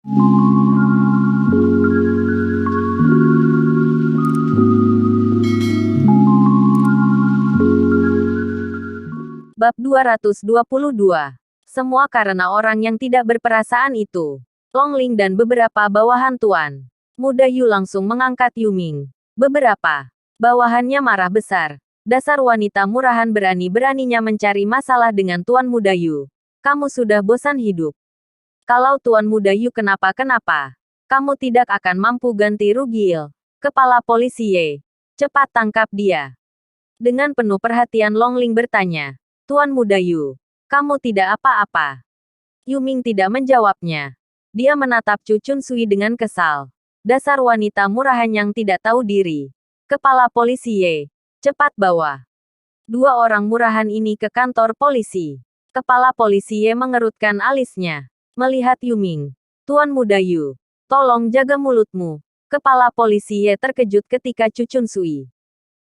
Bab 222. Semua karena orang yang tidak berperasaan itu. Longling dan beberapa bawahan Tuan Muda Yu langsung mengangkat Yuming. Beberapa bawahannya marah besar. Dasar wanita murahan berani-beraninya mencari masalah dengan Tuan Muda Yu. Kamu sudah bosan hidup. Kalau Tuan Muda Yu kenapa-kenapa, kamu tidak akan mampu ganti rugi. Kepala polisi Ye. Cepat tangkap dia. Dengan penuh perhatian Longling bertanya. Tuan Muda Yu, kamu tidak apa-apa. Yuming tidak menjawabnya. Dia menatap Chu Chun Sui dengan kesal. Dasar wanita murahan yang tidak tahu diri. Kepala polisi Ye. Cepat bawa dua orang murahan ini ke kantor polisi. Kepala polisi Ye mengerutkan alisnya. Melihat Yuming. Tuan Muda Yu, tolong jaga mulutmu. Kepala polisi Ye terkejut ketika Chu Chun Sui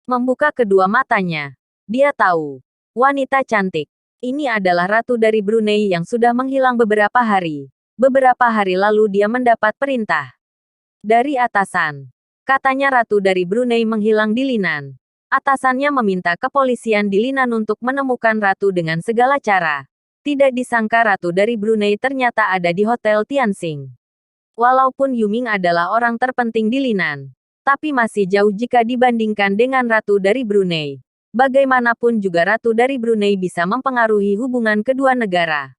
membuka kedua matanya. Dia tahu. Wanita cantik. Ini adalah ratu dari Brunei yang sudah menghilang beberapa hari. Beberapa hari lalu dia mendapat perintah dari atasan. Katanya ratu dari Brunei menghilang di Linan. Atasannya meminta kepolisian di Linan untuk menemukan ratu dengan segala cara. Tidak disangka ratu dari Brunei ternyata ada di Hotel Tianxing. Walaupun Yuming adalah orang terpenting di Linan, tapi masih jauh jika dibandingkan dengan ratu dari Brunei. Bagaimanapun juga ratu dari Brunei bisa mempengaruhi hubungan kedua negara.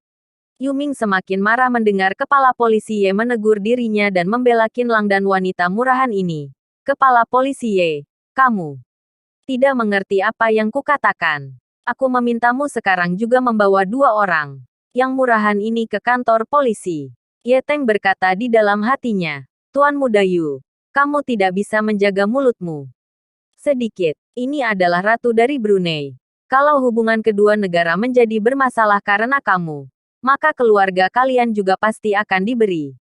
Yuming semakin marah mendengar kepala polisi Ye menegur dirinya dan membela Qinlang dan wanita murahan ini. Kepala polisi Ye, kamu tidak mengerti apa yang kukatakan. Aku memintamu sekarang juga membawa dua orang yang murahan ini ke kantor polisi. Ye Teng berkata di dalam hatinya. Tuan Muda Yu, kamu tidak bisa menjaga mulutmu sedikit. Ini adalah ratu dari Brunei. Kalau hubungan kedua negara menjadi bermasalah karena kamu, maka keluarga kalian juga pasti akan diberi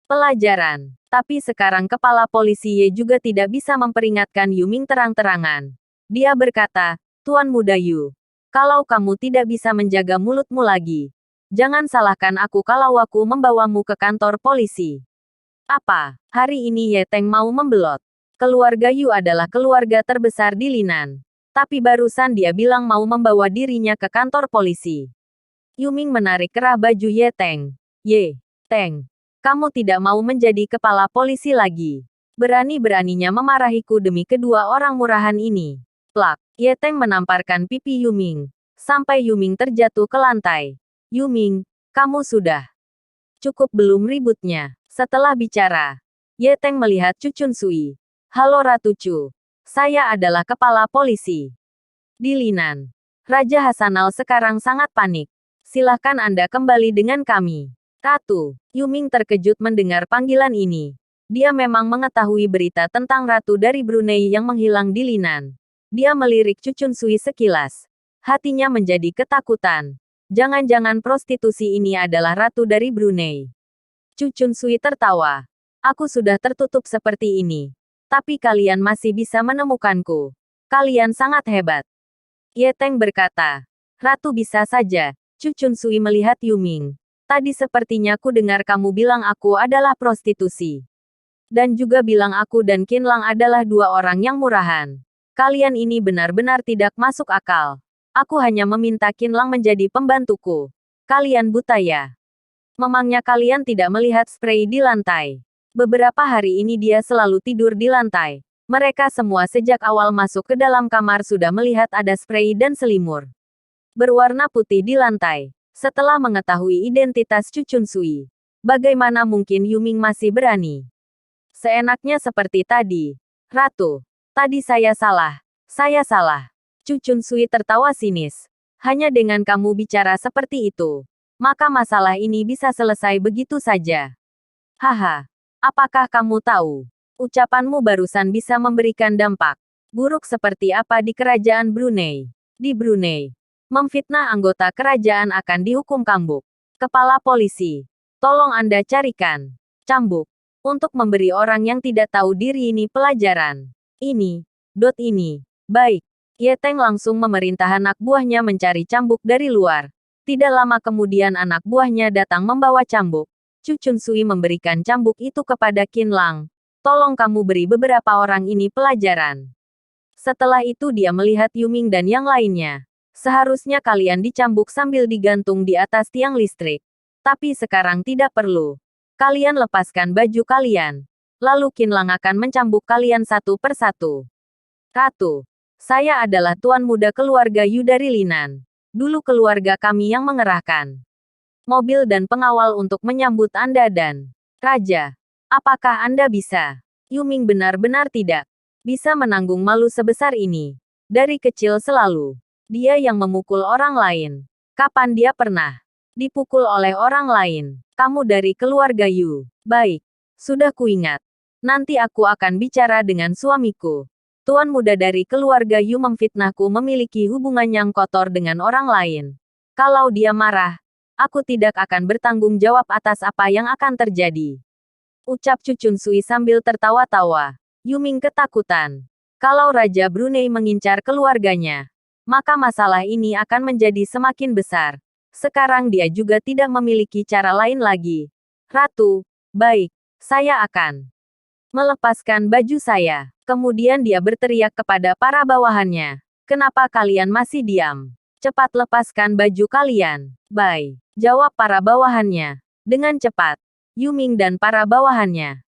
pelajaran. Tapi sekarang kepala polisi Ye juga tidak bisa memperingatkan Yuming terang-terangan. Dia berkata, Tuan Muda Yu, kalau kamu tidak bisa menjaga mulutmu lagi, jangan salahkan aku kalau aku membawamu ke kantor polisi. Apa? Hari ini Ye Teng mau membelot. Keluarga Yu adalah keluarga terbesar di Linan. Tapi barusan dia bilang mau membawa dirinya ke kantor polisi. Yuming menarik kerah baju Ye Teng. Ye Teng, kamu tidak mau menjadi kepala polisi lagi. Berani-beraninya memarahiku demi kedua orang murahan ini. Plak, Ye Teng menamparkan pipi Yuming. Sampai Yuming terjatuh ke lantai. Yuming, kamu sudah cukup belum ributnya? Setelah bicara, Ye Teng melihat Chu Chun Sui. Halo Ratu Chu. Saya adalah kepala polisi di Linan. Raja Hasanal sekarang sangat panik. Silahkan Anda kembali dengan kami. Ratu. Yuming terkejut mendengar panggilan ini. Dia memang mengetahui berita tentang ratu dari Brunei yang menghilang di Linan. Dia melirik Chu Chun Sui sekilas. Hatinya menjadi ketakutan. Jangan-jangan prostitusi ini adalah ratu dari Brunei. Chu Chun Sui tertawa. Aku sudah tertutup seperti ini. Tapi kalian masih bisa menemukanku. Kalian sangat hebat. Ye Teng berkata. Ratu bisa saja. Chu Chun Sui melihat Yuming. Tadi sepertinya ku dengar kamu bilang aku adalah prostitusi. Dan juga bilang aku dan Qinlang adalah dua orang yang murahan. Kalian ini benar-benar tidak masuk akal. Aku hanya meminta Qinlang menjadi pembantuku. Kalian buta ya? Memangnya kalian tidak melihat spray di lantai? Beberapa hari ini dia selalu tidur di lantai. Mereka semua sejak awal masuk ke dalam kamar sudah melihat ada spray dan selimur berwarna putih di lantai. Setelah mengetahui identitas Chu Chun Sui, bagaimana mungkin Yuming masih berani seenaknya seperti tadi? Ratu, tadi saya salah. Saya salah. Chu Chun Sui tertawa sinis. Hanya dengan kamu bicara seperti itu, maka masalah ini bisa selesai begitu saja. Haha. Apakah kamu tahu? Ucapanmu barusan bisa memberikan dampak buruk seperti apa di kerajaan Brunei. Di Brunei, memfitnah anggota kerajaan akan dihukum cambuk. Kepala polisi, tolong Anda carikan cambuk untuk memberi orang yang tidak tahu diri ini pelajaran. Ini. Baik. Ye Teng langsung memerintah anak buahnya mencari cambuk dari luar. Tidak lama kemudian anak buahnya datang membawa cambuk. Chu Chunsui memberikan cambuk itu kepada Qin Lang. Tolong kamu beri beberapa orang ini pelajaran. Setelah itu dia melihat Yuming dan yang lainnya. Seharusnya kalian dicambuk sambil digantung di atas tiang listrik. Tapi sekarang tidak perlu. Kalian lepaskan baju kalian. Lalu Qin Lang akan mencambuk kalian satu persatu. Ratu, saya adalah tuan muda keluarga Yu dari Linan. Dulu keluarga kami yang mengerahkan mobil dan pengawal untuk menyambut Anda dan Raja. Apakah Anda bisa? Yuming benar-benar tidak bisa menanggung malu sebesar ini. Dari kecil selalu dia yang memukul orang lain. Kapan dia pernah dipukul oleh orang lain? Kamu dari keluarga Yu. Baik, sudah kuingat. Nanti aku akan bicara dengan suamiku. Tuan muda dari keluarga Yu memfitnahku memiliki hubungan yang kotor dengan orang lain. Kalau dia marah, aku tidak akan bertanggung jawab atas apa yang akan terjadi. Ucap Chu Chunsui sambil tertawa-tawa. Yuming ketakutan. Kalau Raja Brunei mengincar keluarganya, maka masalah ini akan menjadi semakin besar. Sekarang dia juga tidak memiliki cara lain lagi. Ratu, baik, saya akan melepaskan baju saya. Kemudian dia berteriak kepada para bawahannya. Kenapa kalian masih diam? Cepat lepaskan baju kalian. Bai, jawab para bawahannya. Dengan cepat, Yuming dan para bawahannya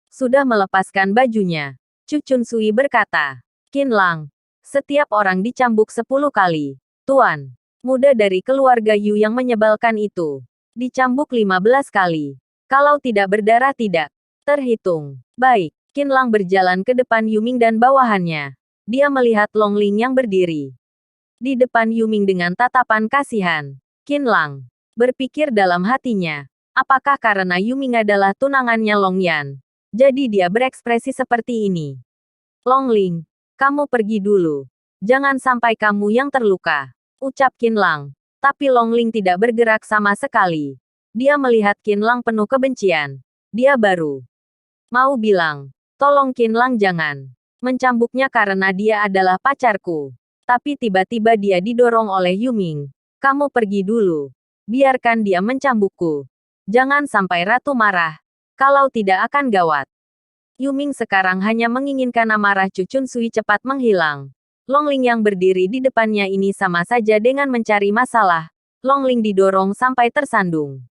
sudah melepaskan bajunya. Chu Chunsui berkata, Qin Lang, setiap orang dicambuk 10 kali. Tuan muda dari keluarga Yu yang menyebalkan itu dicambuk 15 kali. Kalau tidak berdarah tidak terhitung. Baik, Qin Lang berjalan ke depan Yuming dan bawahannya. Dia melihat Long Ling yang berdiri di depan Yuming dengan tatapan kasihan. Qin Lang berpikir dalam hatinya, apakah karena Yuming adalah tunangannya Long Yan? Jadi dia berekspresi seperti ini. Long Ling, kamu pergi dulu. Jangan sampai kamu yang terluka. Ucap Qin Lang. Tapi Long Ling tidak bergerak sama sekali. Dia melihat Qin Lang penuh kebencian. Dia baru mau bilang, tolong Qin Lang jangan mencambuknya karena dia adalah pacarku. Tapi tiba-tiba dia didorong oleh Yuming. Kamu pergi dulu. Biarkan dia mencambukku. Jangan sampai ratu marah. Kalau tidak akan gawat. Yuming sekarang hanya menginginkan amarah Chu Chunsui cepat menghilang. Long Ling yang berdiri di depannya ini sama saja dengan mencari masalah. Long Ling didorong sampai tersandung.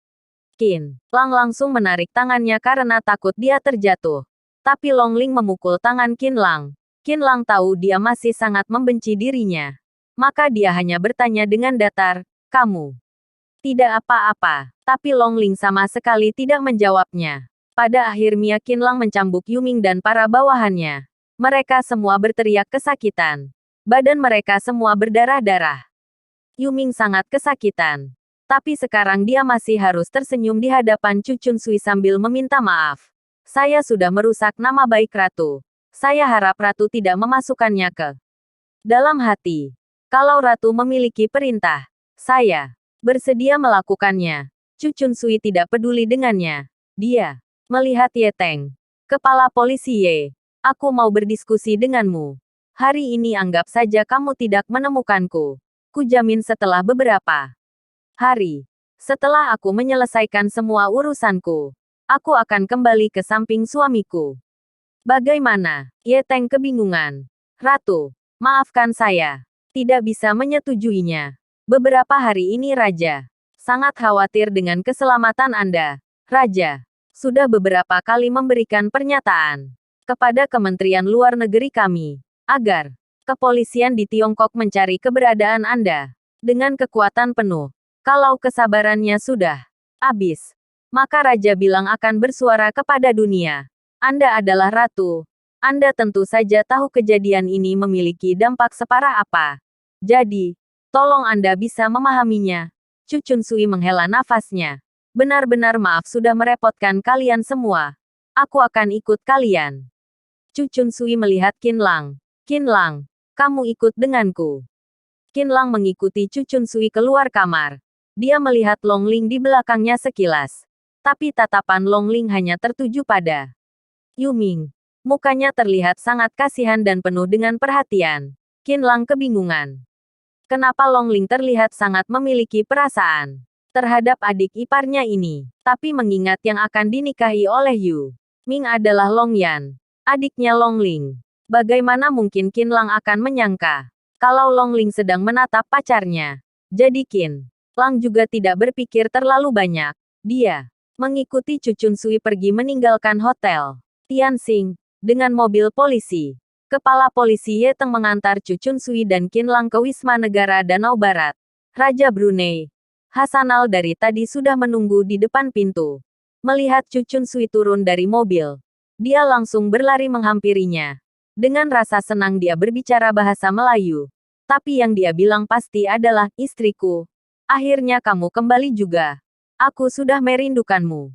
Qin Lang langsung menarik tangannya karena takut dia terjatuh. Tapi Long Ling memukul tangan Qin Lang. Qin Lang tahu dia masih sangat membenci dirinya. Maka dia hanya bertanya dengan datar, kamu tidak apa-apa. Tapi Long Ling sama sekali tidak menjawabnya. Pada akhirnya Qin Lang mencambuk Yuming dan para bawahannya. Mereka semua berteriak kesakitan. Badan mereka semua berdarah-darah. Yuming sangat kesakitan. Tapi sekarang dia masih harus tersenyum di hadapan Chu Chunsui sambil meminta maaf. Saya sudah merusak nama baik Ratu. Saya harap Ratu tidak memasukkannya ke dalam hati. Kalau Ratu memiliki perintah, saya bersedia melakukannya. Chu Chunsui tidak peduli dengannya. Dia melihat Ye Teng, kepala polisi Ye. Aku mau berdiskusi denganmu. Hari ini anggap saja kamu tidak menemukanku. Kujamin setelah beberapa hari, setelah aku menyelesaikan semua urusanku, aku akan kembali ke samping suamiku. Bagaimana? Ye Teng kebingungan. Ratu, maafkan saya. Tidak bisa menyetujuinya. Beberapa hari ini Raja sangat khawatir dengan keselamatan Anda. Raja sudah beberapa kali memberikan pernyataan kepada Kementerian Luar Negeri kami agar kepolisian di Tiongkok mencari keberadaan Anda dengan kekuatan penuh. Kalau kesabarannya sudah habis, maka Raja bilang akan bersuara kepada dunia. Anda adalah ratu. Anda tentu saja tahu kejadian ini memiliki dampak separah apa. Jadi, tolong Anda bisa memahaminya. Chu Chunsui menghela nafasnya. Benar-benar maaf sudah merepotkan kalian semua. Aku akan ikut kalian. Chu Chunsui melihat Qin Lang. Qin Lang, kamu ikut denganku. Qin Lang mengikuti Chu Chunsui keluar kamar. Dia melihat Long Ling di belakangnya sekilas. Tapi tatapan Long Ling hanya tertuju pada Yuming. Mukanya terlihat sangat kasihan dan penuh dengan perhatian. Qin Lang kebingungan. Kenapa Long Ling terlihat sangat memiliki perasaan? terhadap adik iparnya ini. Tapi mengingat yang akan dinikahi oleh Yu Ming adalah Long Yan, adiknya Long Ling. Bagaimana mungkin Qin Lang akan menyangka kalau Long Ling sedang menatap pacarnya? Jadi Qin Lang juga tidak berpikir terlalu banyak. Dia mengikuti Chu Chunsui pergi meninggalkan hotel Tianxing dengan mobil polisi. Kepala polisi Ye Teng mengantar Chu Chunsui dan Qin Lang ke Wisma Negara Danau Barat. Raja Brunei Hasanal dari tadi sudah menunggu di depan pintu. Melihat Chu Chunsui turun dari mobil, dia langsung berlari menghampirinya. Dengan rasa senang dia berbicara bahasa Melayu. Tapi yang dia bilang pasti adalah, istriku. Akhirnya kamu kembali juga. Aku sudah merindukanmu.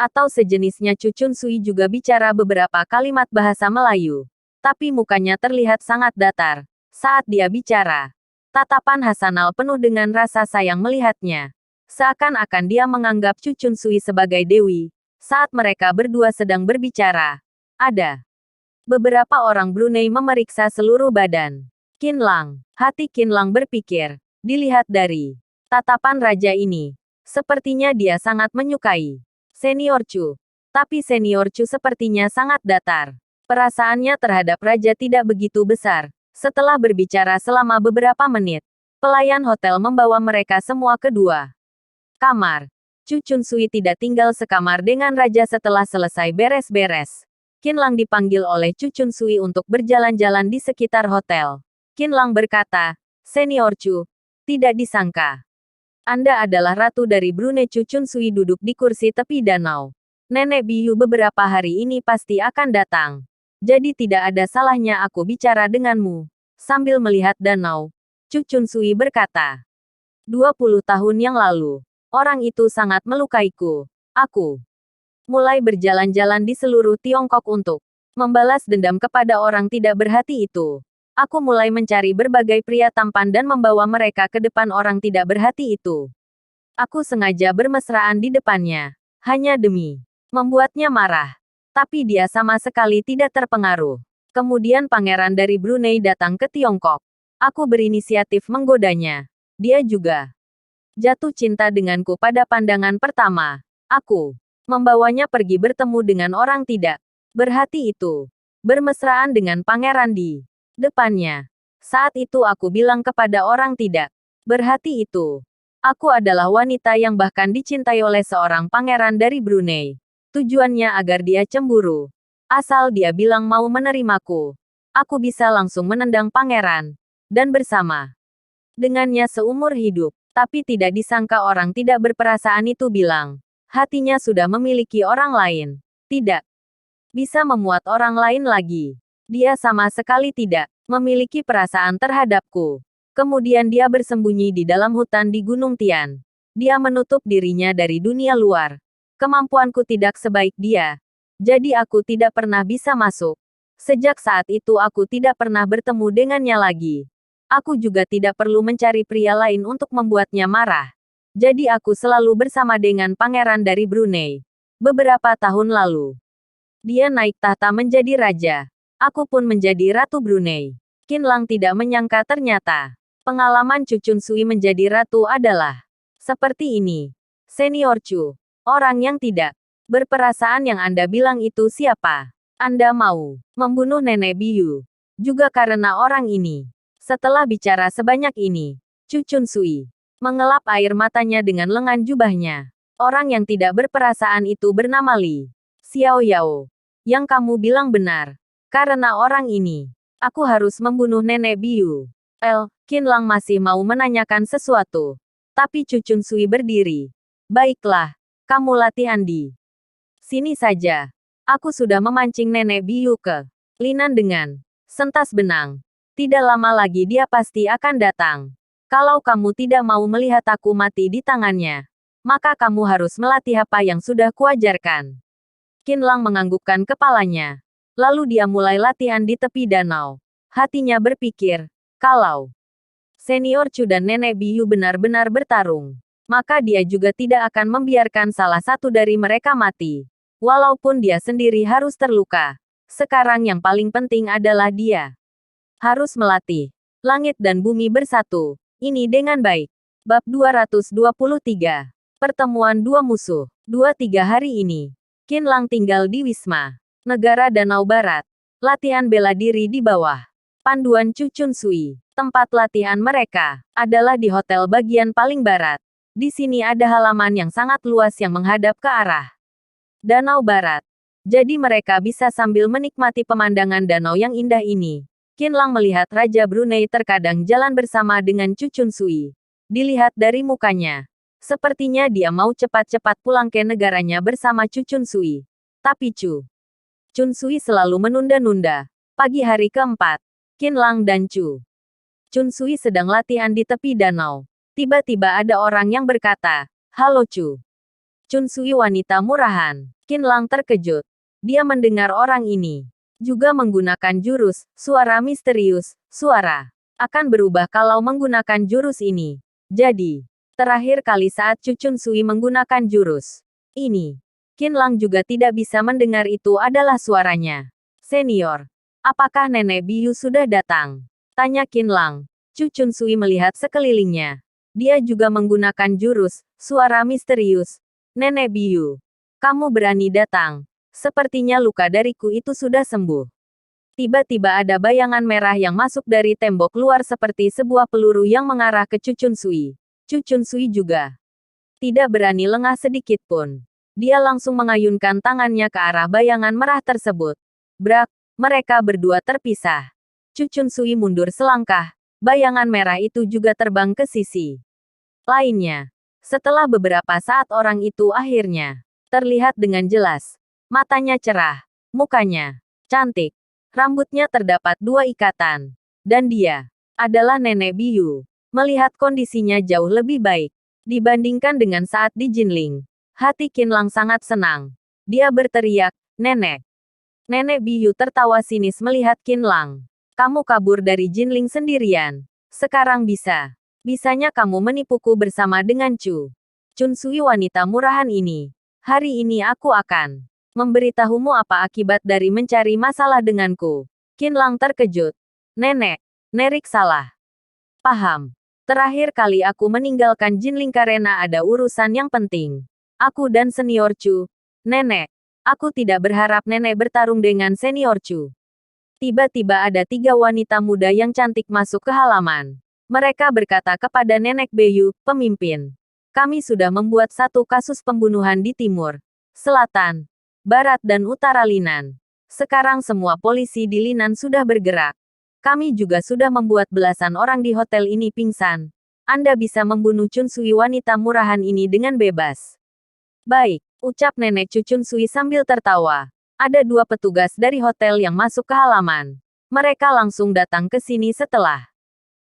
Atau sejenisnya. Chu Chunsui juga bicara beberapa kalimat bahasa Melayu. Tapi mukanya terlihat sangat datar saat dia bicara. Tatapan Hasanal penuh dengan rasa sayang melihatnya. Seakan-akan dia menganggap Chu Chunsui sebagai dewi. Saat mereka berdua sedang berbicara, ada beberapa orang Brunei memeriksa seluruh badan Qin Lang. Hati Qin Lang berpikir, dilihat dari tatapan raja ini, sepertinya dia sangat menyukai Senior Chu. Tapi Senior Chu sepertinya sangat datar. Perasaannya terhadap raja tidak begitu besar. Setelah berbicara selama beberapa menit, pelayan hotel membawa mereka semua ke dua kamar. Chu Chunsui tidak tinggal sekamar dengan raja setelah selesai beres-beres. Qin Lang dipanggil oleh Chu Chunsui untuk berjalan-jalan di sekitar hotel. Qin Lang berkata, Senior Chu, tidak disangka Anda adalah ratu dari Brunei. Chu Chunsui duduk di kursi tepi danau. Nenek biyu beberapa hari ini pasti akan datang. Jadi tidak ada salahnya aku bicara denganmu. Sambil melihat danau, Chu Chunsui berkata, 20 tahun yang lalu, orang itu sangat melukaiku. Aku mulai berjalan-jalan di seluruh Tiongkok untuk membalas dendam kepada orang tidak berhati itu. Aku mulai mencari berbagai pria tampan dan membawa mereka ke depan orang tidak berhati itu. Aku sengaja bermesraan di depannya, hanya demi membuatnya marah. Tapi dia sama sekali tidak terpengaruh. Kemudian pangeran dari Brunei datang ke Tiongkok. Aku berinisiatif menggodanya. Dia juga jatuh cinta denganku pada pandangan pertama. Aku membawanya pergi bertemu dengan orang tidak berhati itu. Bermesraan dengan pangeran di depannya. Saat itu aku bilang kepada orang tidak berhati itu, aku adalah wanita yang bahkan dicintai oleh seorang pangeran dari Brunei. Tujuannya agar dia cemburu. Asal dia bilang mau menerimaku, aku bisa langsung menendang pangeran. Dan bersama dengannya seumur hidup. Tapi tidak disangka orang tidak berperasaan itu bilang, hatinya sudah memiliki orang lain. Tidak bisa memuat orang lain lagi. Dia sama sekali tidak memiliki perasaan terhadapku. Kemudian dia bersembunyi di dalam hutan di Gunung Tian. Dia menutup dirinya dari dunia luar. Kemampuanku tidak sebaik dia. Jadi aku tidak pernah bisa masuk. Sejak saat itu aku tidak pernah bertemu dengannya lagi. Aku juga tidak perlu mencari pria lain untuk membuatnya marah. Jadi aku selalu bersama dengan pangeran dari Brunei. Beberapa tahun lalu, dia naik tahta menjadi raja. Aku pun menjadi ratu Brunei. Qin Lang tidak menyangka ternyata pengalaman Chu Chunsui menjadi ratu adalah seperti ini. Senior Chu, orang yang tidak berperasaan yang Anda bilang itu siapa? Anda mau membunuh nenek biyu juga karena orang ini. Setelah bicara sebanyak ini, Chu Chunsui mengelap air matanya dengan lengan jubahnya. Orang yang tidak berperasaan itu bernama Li Xiao Yao. Yang kamu bilang benar. Karena orang ini, aku harus membunuh nenek biyu. Qin Lang masih mau menanyakan sesuatu. Tapi Chu Chunsui berdiri. Baiklah, kamu latihan di sini saja. Aku sudah memancing nenek biyu ke Linan dengan sentas benang. Tidak lama lagi dia pasti akan datang. Kalau kamu tidak mau melihat aku mati di tangannya, maka kamu harus melatih apa yang sudah kuajarkan. Qin Lang menganggukkan kepalanya. Lalu dia mulai latihan di tepi danau. Hatinya berpikir, kalau Senior Chu dan nenek biyu benar-benar bertarung, maka dia juga tidak akan membiarkan salah satu dari mereka mati. Walaupun dia sendiri harus terluka. Sekarang yang paling penting adalah dia harus melatih langit dan bumi bersatu ini dengan baik. Bab 223. Pertemuan dua musuh. 2-3 hari ini, Qin Lang tinggal di Wisma Negara Danau Barat. Latihan bela diri di bawah panduan Chu Chun Sui. Tempat latihan mereka adalah di hotel bagian paling barat. Di sini ada halaman yang sangat luas yang menghadap ke arah Danau Barat. Jadi mereka bisa sambil menikmati pemandangan danau yang indah ini. Qin Lang melihat Raja Brunei terkadang jalan bersama dengan Chu Chun Sui. Dilihat dari mukanya, sepertinya dia mau cepat-cepat pulang ke negaranya bersama Chu Chun Sui. Tapi Chu Chun Sui selalu menunda-nunda. Pagi hari keempat, Qin Lang dan Chu Chun Sui sedang latihan di tepi danau. Tiba-tiba ada orang yang berkata, "Halo Chu Chun Sui, wanita murahan." Qin Lang terkejut. Dia mendengar orang ini juga menggunakan jurus suara misterius. Suara akan berubah kalau menggunakan jurus ini. Jadi, terakhir kali saat Chu Chun Sui menggunakan jurus ini, Qin Lang juga tidak bisa mendengar itu adalah suaranya. "Senior, apakah Nenek Biyu sudah datang?" tanya Qin Lang. Chu Chun Sui melihat sekelilingnya. Dia juga menggunakan jurus suara misterius. "Nenek Biyu, kamu berani datang. Sepertinya luka dariku itu sudah sembuh." Tiba-tiba ada bayangan merah yang masuk dari tembok luar seperti sebuah peluru yang mengarah ke Chu Chun Sui. Chu Chun Sui juga tidak berani lengah sedikit pun. Dia langsung mengayunkan tangannya ke arah bayangan merah tersebut. Brak, mereka berdua terpisah. Chu Chun Sui mundur selangkah. Bayangan merah itu juga terbang ke sisi lainnya. Setelah beberapa saat orang itu akhirnya terlihat dengan jelas. Matanya cerah, mukanya cantik. Rambutnya terdapat 2 ikatan. Dan dia adalah Nenek Biyu. Melihat kondisinya jauh lebih baik dibandingkan dengan saat di Jinling. Hati Qin Lang sangat senang. Dia berteriak, "Nenek!" Nenek Biyu tertawa sinis melihat Qin Lang. "Kamu kabur dari Jinling sendirian. Sekarang bisanya kamu menipuku bersama dengan Chu Chun Sui, wanita murahan ini. Hari ini aku akan memberitahumu apa akibat dari mencari masalah denganku." Qin Lang terkejut. "Nenek, Nerik salah paham. Terakhir kali aku meninggalkan Jinling karena ada urusan yang penting. Aku dan senior Chu. Nenek, aku tidak berharap nenek bertarung dengan senior Chu." Tiba-tiba ada 3 wanita muda yang cantik masuk ke halaman. Mereka berkata kepada Nenek Biyu, "Pemimpin, kami sudah membuat satu kasus pembunuhan di timur, selatan, barat dan utara Linan. Sekarang semua polisi di Linan sudah bergerak. Kami juga sudah membuat belasan orang di hotel ini pingsan. Anda bisa membunuh Chun Sui, wanita murahan ini dengan bebas." "Baik," ucap Nenek Chu Chun Sui sambil tertawa. Ada 2 petugas dari hotel yang masuk ke halaman. Mereka langsung datang ke sini setelah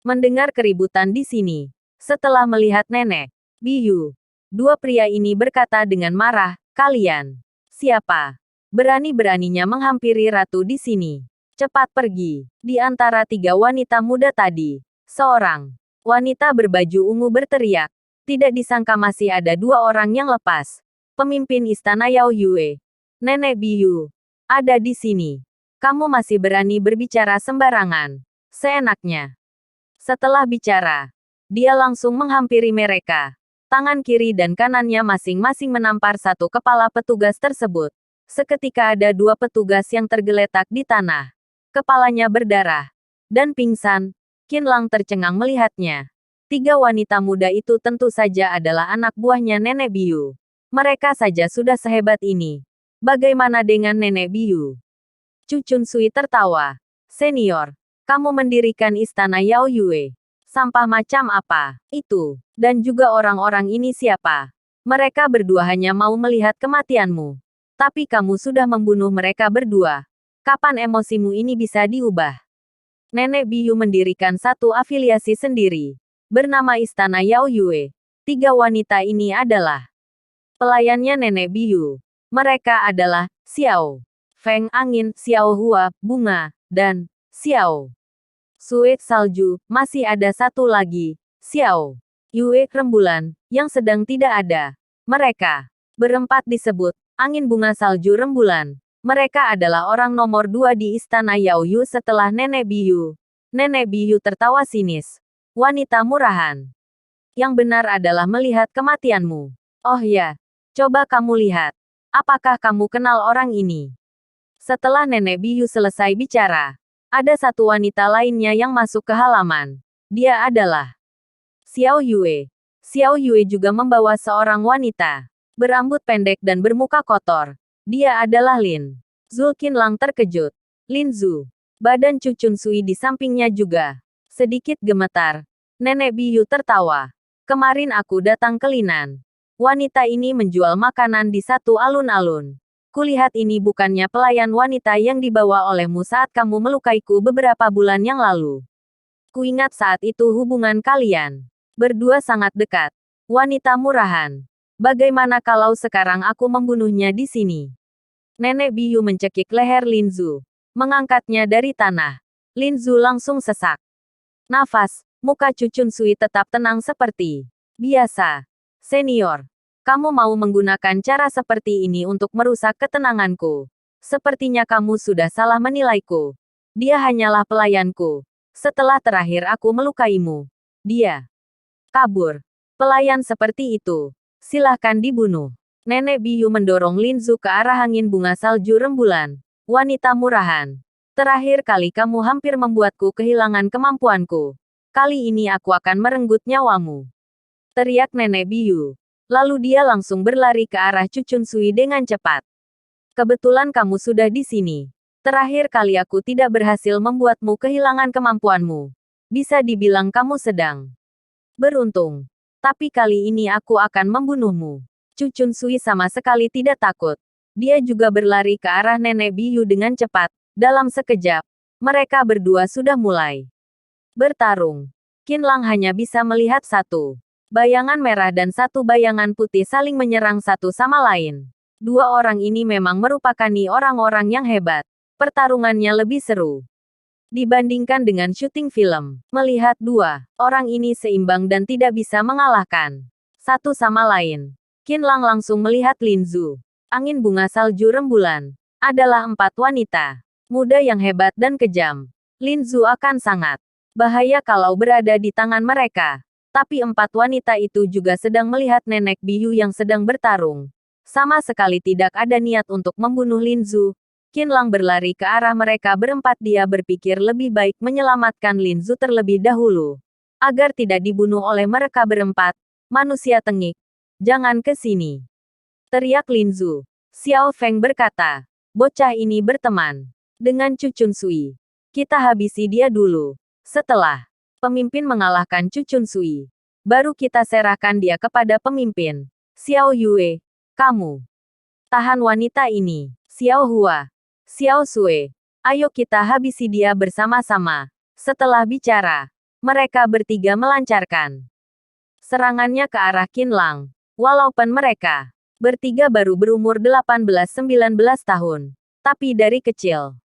mendengar keributan di sini. Setelah melihat Nenek Biyu, 2 pria ini berkata dengan marah, "Kalian siapa? Berani-beraninya menghampiri ratu di sini. Cepat pergi." Di antara 3 wanita muda tadi, seorang wanita berbaju ungu berteriak. Tidak disangka masih ada 2 orang yang lepas. "Pemimpin istana Yao Yue, Nenek Biyu, ada di sini. Kamu masih berani berbicara sembarangan. Seenaknya." Setelah bicara, dia langsung menghampiri mereka. Tangan kiri dan kanannya masing-masing menampar satu kepala petugas tersebut. Seketika ada 2 petugas yang tergeletak di tanah. Kepalanya berdarah dan pingsan. Qin Lang tercengang melihatnya. 3 wanita muda itu tentu saja adalah anak buahnya Nenek Biyu. Mereka saja sudah sehebat ini. Bagaimana dengan Nenek Biyu? Chu Chun Sui tertawa. "Senior, kamu mendirikan istana Yao Yue. Sampah macam apa itu? Dan juga orang-orang ini siapa? Mereka berdua hanya mau melihat kematianmu. Tapi kamu sudah membunuh mereka berdua. Kapan emosimu ini bisa diubah?" Nenek Biyu mendirikan satu afiliasi sendiri, bernama Istana Yao Yue. 3 wanita ini adalah pelayannya Nenek Biyu. Mereka adalah Xiao Feng angin, Xiao Hua bunga, dan Xiao Sui salju. Masih ada satu lagi, Xiao Yue rembulan, yang sedang tidak ada. Mereka berempat disebut angin bunga salju rembulan. Mereka adalah orang nomor 2 di istana Yao Yu setelah Nenek Biyu. Nenek Biyu tertawa sinis. "Wanita murahan. Yang benar adalah melihat kematianmu. Oh ya, coba kamu lihat. Apakah kamu kenal orang ini? Setelah Nenek Biyu selesai bicara, ada satu wanita lainnya yang masuk ke halaman. Dia adalah Xiao Yue. Xiao Yue juga membawa seorang wanita. Berambut pendek dan bermuka kotor. Dia adalah Lin. Zul Qinlang terkejut. Lin Zhu. Badan Chu Chunsui di sampingnya juga sedikit gemetar. Nenek Biyu tertawa. Kemarin aku datang ke Linan. Wanita ini menjual makanan di satu alun-alun. Kulihat ini bukannya pelayan wanita yang dibawa olehmu saat kamu melukaiku beberapa bulan yang lalu. Kuingat saat itu hubungan kalian berdua sangat dekat. Wanita murahan. Bagaimana kalau sekarang aku membunuhnya di sini? Nenek Biyu mencekik leher Lin Zhu, mengangkatnya dari tanah. Lin Zhu langsung sesak nafas. Muka Chu Chunsui tetap tenang seperti biasa. Senior, kamu mau menggunakan cara seperti ini untuk merusak ketenanganku. Sepertinya kamu sudah salah menilaiku. Dia hanyalah pelayanku. Setelah terakhir aku melukaimu, dia kabur. Pelayan seperti itu, silahkan dibunuh. Nenek Biyu mendorong Lin Zhu ke arah angin bunga salju rembulan. Wanita murahan. Terakhir kali kamu hampir membuatku kehilangan kemampuanku. Kali ini aku akan merenggut nyawamu. Teriak Nenek Biyu. Lalu dia langsung berlari ke arah Chu Chunsui dengan cepat. Kebetulan kamu sudah di sini. Terakhir kali aku tidak berhasil membuatmu kehilangan kemampuanmu. Bisa dibilang kamu sedang beruntung. Tapi kali ini aku akan membunuhmu. Chu Chunsui sama sekali tidak takut. Dia juga berlari ke arah Nenek Biyu dengan cepat. Dalam sekejap, mereka berdua sudah mulai bertarung. Qinlang hanya bisa melihat satu bayangan merah dan satu bayangan putih saling menyerang satu sama lain. Dua orang ini memang merupakan orang-orang yang hebat. Pertarungannya lebih seru dibandingkan dengan syuting film. Melihat dua orang ini seimbang dan tidak bisa mengalahkan satu sama lain, Qinlang langsung melihat Lin Zhu. Angin bunga salju rembulan adalah 4 wanita muda yang hebat dan kejam. Lin Zhu akan sangat bahaya kalau berada di tangan mereka. Tapi 4 wanita itu juga sedang melihat Nenek Biyu yang sedang bertarung. Sama sekali tidak ada niat untuk membunuh Lin Zhu. Qinlang berlari ke arah mereka berempat. Dia berpikir lebih baik menyelamatkan Lin Zhu terlebih dahulu. Agar tidak dibunuh oleh mereka berempat. Manusia tengik. Jangan ke sini. Teriak Lin Zhu. Xiao Feng berkata. Bocah ini berteman dengan Chu Chunsui. Kita habisi dia dulu. Setelah pemimpin mengalahkan Chu Chunsui, baru kita serahkan dia kepada pemimpin. Xiao Yue, kamu tahan wanita ini. Xiao Hua, Xiao Sui, ayo kita habisi dia bersama-sama. Setelah bicara, mereka bertiga melancarkan serangannya ke arah Qinlang. Walaupun mereka bertiga baru berumur 18-19 tahun, tapi dari kecil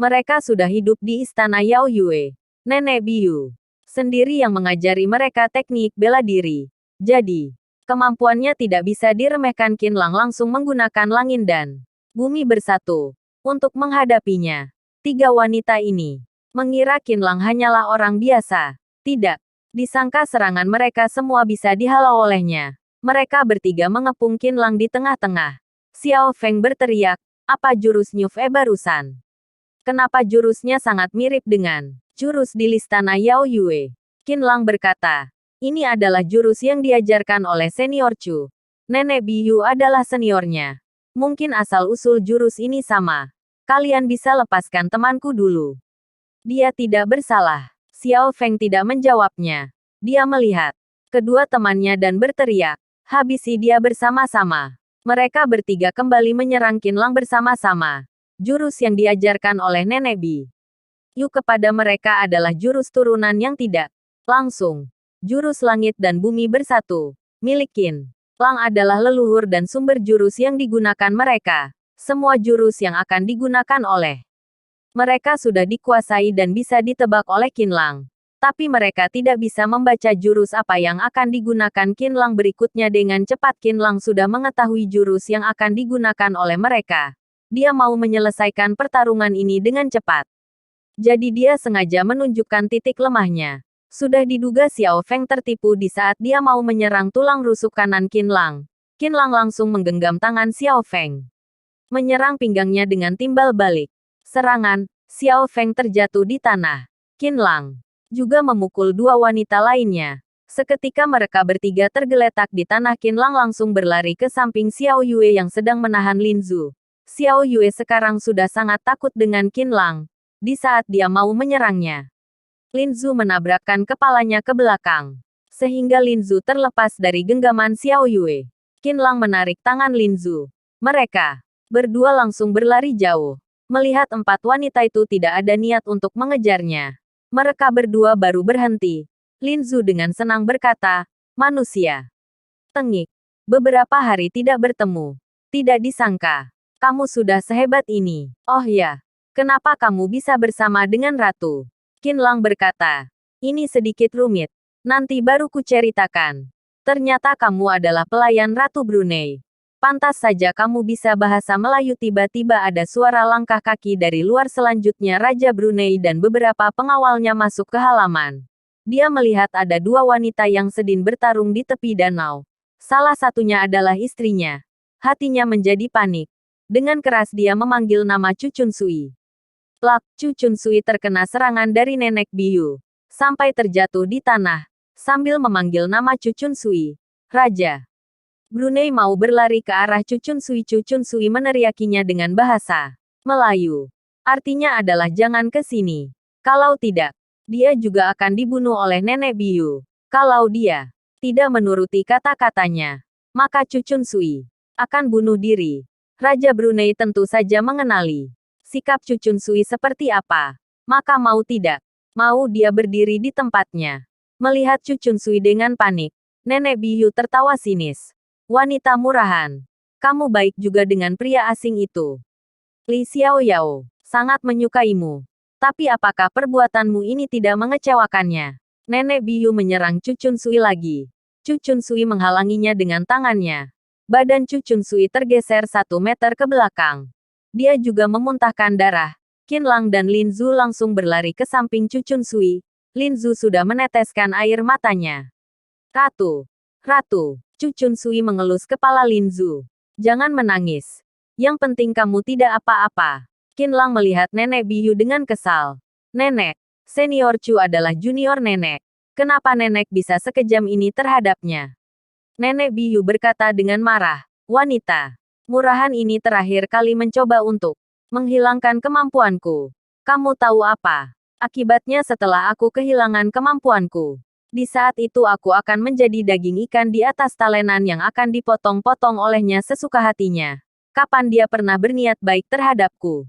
mereka sudah hidup di istana Yao Yue. Nenek Biyu sendiri yang mengajari mereka teknik bela diri. Jadi, kemampuannya tidak bisa diremehkan. Qinlang langsung menggunakan langit dan bumi bersatu untuk menghadapinya. 3 wanita ini mengira Qinlang hanyalah orang biasa. Tidak. Disangka serangan mereka semua bisa dihalau olehnya. Mereka bertiga mengepung Qinlang di tengah-tengah. Xiao Feng berteriak, apa jurus New Fe barusan? Kenapa jurusnya sangat mirip dengan jurus di istana Yao Yue? Qinlang berkata, ini adalah jurus yang diajarkan oleh senior Chu. Nenek Biyu adalah seniornya. Mungkin asal-usul jurus ini sama. Kalian bisa lepaskan temanku dulu. Dia tidak bersalah. Xiao Feng tidak menjawabnya. Dia melihat kedua temannya dan berteriak, habisi dia bersama-sama. Mereka bertiga kembali menyerang Qinlang bersama-sama. Jurus yang diajarkan oleh Nenek Biyu kepada mereka adalah jurus turunan yang tidak langsung. Jurus langit dan bumi bersatu. Milik Qinlang adalah leluhur dan sumber jurus yang digunakan mereka. Semua jurus yang akan digunakan oleh mereka sudah dikuasai dan bisa ditebak oleh Qinlang. Tapi mereka tidak bisa membaca jurus apa yang akan digunakan Qinlang berikutnya. Dengan cepat Qinlang sudah mengetahui jurus yang akan digunakan oleh mereka. Dia mau menyelesaikan pertarungan ini dengan cepat. Jadi dia sengaja menunjukkan titik lemahnya. Sudah diduga Xiao Feng tertipu di saat dia mau menyerang tulang rusuk kanan Qin Lang. Qin Lang langsung menggenggam tangan Xiao Feng, menyerang pinggangnya dengan timbal balik. Serangan, Xiao Feng terjatuh di tanah. Qin Lang juga memukul dua wanita lainnya. Seketika mereka bertiga tergeletak di tanah. Qin Lang langsung berlari ke samping Xiao Yue yang sedang menahan Lin Zu. Xiao Yue sekarang sudah sangat takut dengan Qin Lang. Di saat dia mau menyerangnya, Lin Zu menabrakkan kepalanya ke belakang, sehingga Lin Zu terlepas dari genggaman Xiao Yue. Qin Lang menarik tangan Lin Zu. Mereka berdua langsung berlari jauh. Melihat empat wanita itu tidak ada niat untuk mengejarnya, mereka berdua baru berhenti. Lin Zu dengan senang berkata, "Manusia tengik. Beberapa hari tidak bertemu. Tidak disangka kamu sudah sehebat ini. Oh ya, kenapa kamu bisa bersama dengan Ratu?" Qin Lang berkata, "Ini sedikit rumit. Nanti baru kuceritakan. Ternyata kamu adalah pelayan Ratu Brunei. Pantas saja kamu bisa bahasa Melayu." Tiba-tiba ada suara langkah kaki dari luar. Selanjutnya Raja Brunei dan beberapa pengawalnya masuk ke halaman. Dia melihat ada dua wanita yang sedang bertarung di tepi danau. Salah satunya adalah istrinya. Hatinya menjadi panik. Dengan keras dia memanggil nama Chu Chunsui. Plak, Chu Chunsui terkena serangan dari Nenek Biu, sampai terjatuh di tanah, sambil memanggil nama Chu Chunsui. Raja Brunei mau berlari ke arah Chu Chunsui. Chu Chunsui meneriakinya dengan bahasa Melayu. Artinya adalah jangan ke sini. Kalau tidak, dia juga akan dibunuh oleh Nenek Biu. Kalau dia tidak menuruti kata-katanya, maka Chu Chunsui akan bunuh diri. Raja Brunei tentu saja mengenali sikap Chu Chunsui seperti apa. Maka mau tidak mau dia berdiri di tempatnya. Melihat Chu Chunsui dengan panik, Nenek Biu tertawa sinis. "Wanita murahan, kamu baik juga dengan pria asing itu. Li Xiaoyao sangat menyukaimu. Tapi apakah perbuatanmu ini tidak mengecewakannya?" Nenek Biu menyerang Chu Chunsui lagi. Chu Chunsui menghalanginya dengan tangannya. Badan Chu Chunsui tergeser 1 meter ke belakang. Dia juga memuntahkan darah. Qin Lang dan Lin Zu langsung berlari ke samping Chu Chunsui. Lin Zu sudah meneteskan air matanya. "Ratu, Ratu." Chu Chunsui mengelus kepala Lin Zu. "Jangan menangis. Yang penting kamu tidak apa-apa." Qin Lang melihat Nenek Biu dengan kesal. "Nenek, senior Chu adalah junior nenek. Kenapa nenek bisa sekejam ini terhadapnya?" Nenek Biu berkata dengan marah. "Wanita murahan ini terakhir kali mencoba untuk menghilangkan kemampuanku. Kamu tahu apa akibatnya setelah aku kehilangan kemampuanku? Di saat itu aku akan menjadi daging ikan di atas talenan yang akan dipotong-potong olehnya sesuka hatinya. Kapan dia pernah berniat baik terhadapku?"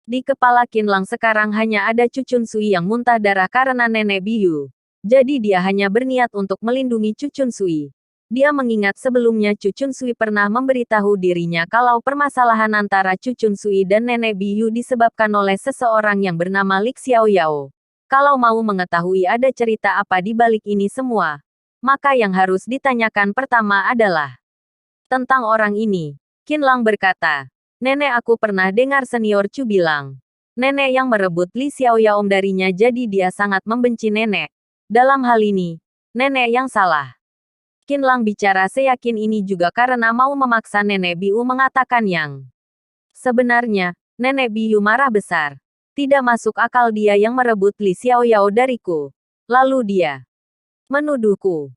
Di kepala Qin Lang sekarang hanya ada Chu Chunsui yang muntah darah karena Nenek Biu. Jadi dia hanya berniat untuk melindungi Chu Chunsui. Dia mengingat sebelumnya Chu Chunsui pernah memberitahu dirinya kalau permasalahan antara Chu Chunsui dan Nenek Biu disebabkan oleh seseorang yang bernama Li Xiaoyao. Kalau mau mengetahui ada cerita apa di balik ini semua, maka yang harus ditanyakan pertama adalah tentang orang ini. Qin Lang berkata, "Nenek, aku pernah dengar senior Chu bilang, nenek yang merebut Li Xiaoyao darinya, jadi dia sangat membenci nenek. Dalam hal ini, nenek yang salah." Qin Lang bicara seyakin ini juga karena mau memaksa Nenek Biu mengatakan yang sebenarnya. Nenek Biu marah besar. Tidak masuk akal, dia yang merebut Li Xiaoyao dariku. Lalu dia menuduhku